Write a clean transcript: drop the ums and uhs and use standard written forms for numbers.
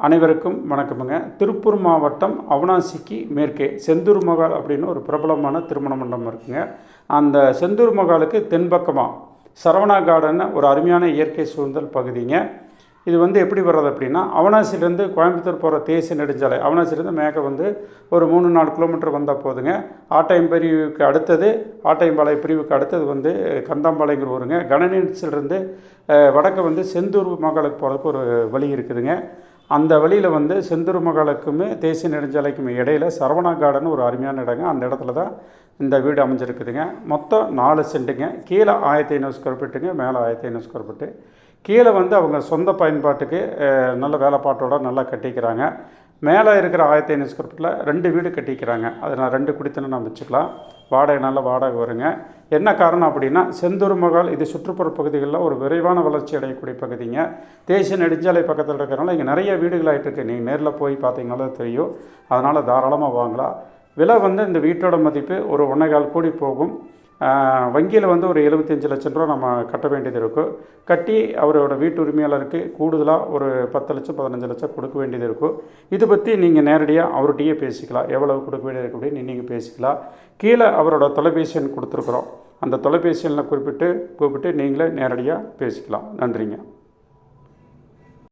அனைவருக்கும் வணக்கமுங்க. திருப்பூர் மாவட்டம் அவிநாசிக்கு மேற்கே செந்தூர் மகால் அப்படின்னு ஒரு பிரபலமான திருமண மண்டபம் இருக்குங்க. அந்த செந்தூர் மகாலுக்கு தென்பக்கமாக சரவணா கார்டன் ஒரு அருமையான இயற்கை சூழ்ந்தல் பகுதிங்க. இது எப்படி வர்றது அப்படின்னா, அவிநாசிலேருந்து கோயம்புத்தூர் போகிற தேசிய நெடுஞ்சாலை, அவிநாசிலேருந்து மேலே ஒரு 3-4 கிலோமீட்டர் வந்தால் போதுங்க. ஆட்டையம் பிரிவுக்கு அடுத்தது, ஆட்டையம்பாளையம் பிரிவுக்கு அடுத்தது கந்தாம்பாளையங்கிற ஊருங்க. கணநீசிலிருந்து வடக்கு செந்தூர் மகாலுக்கு போகிறதுக்கு ஒரு வழி இருக்குதுங்க. அந்த வழியில் செந்தூர் மகாலுக்குமே தேசிய நெடுஞ்சாலைக்குமே இடையில் சரவணா கார்டன் ஒரு அருமையான இடங்க. அந்த இடத்துல தான் இந்த வீடு அமைஞ்சிருக்குதுங்க. மொத்தம் 4 சென்ட்டுங்க. கீழே 1500 ஸ்கொயர் ஃபீட்டுங்க, மேலே 1500 ஸ்கொயர் ஃபீட்டு. கீழே அவங்க சொந்த பயன்பாட்டுக்கு நல்ல வேலைப்பாட்டோட நல்லா கட்டிக்கிறாங்க. மேலே இருக்கிற 1500 ஸ்கொயர் ஃபீட்டில் 2 வீடு கட்டிக்கிறாங்க. அதை நான் 2 குடித்தனம் நான் வச்சுக்கலாம். வாடகை நல்ல வாடகை வருங்க. என்ன காரணம் அப்படின்னா, செந்தூர் மகால் இது சுற்றுப்புற பகுதிகளில் ஒரு விரைவான வளர்ச்சி அடையக்கூடிய பகுதிங்க. தேசிய நெடுஞ்சாலை பக்கத்தில் இருக்கிறனால இங்கே நிறைய வீடுகள் ஆகிட்டுருக்கு. நீங்கள் நேரில் போய் பார்த்தீங்கனாலும் தெரியும். அதனால் தாராளமாக வாங்கலாம். விலை இந்த வீட்டோட மதிப்பு ஒரு 1.25 கோடி போகும். வங்கியில் ஒரு 75 லட்சம் ரூபா நம்ம கட்ட வேண்டியது இருக்கும். கட்டி அவரோட வீட்டு உரிமையாளருக்கு கூடுதலாக ஒரு 10 லட்சம் 15 லட்சம் கொடுக்க வேண்டியது இருக்கும். இது பற்றி நீங்கள் நேரடியாக அவர்கிட்டயே பேசிக்கலாம். எவ்வளவு கொடுக்க வேண்டியது இருக்கு அப்படின்னு நீங்கள் பேசிக்கலாம். கீழே அவரோட தொலைபேசி எண் கொடுத்துருக்குறோம். அந்த தொலைபேசி எண்ணில் கூப்பிட்டு நீங்களே நேரடியாக பேசிக்கலாம். நன்றிங்க.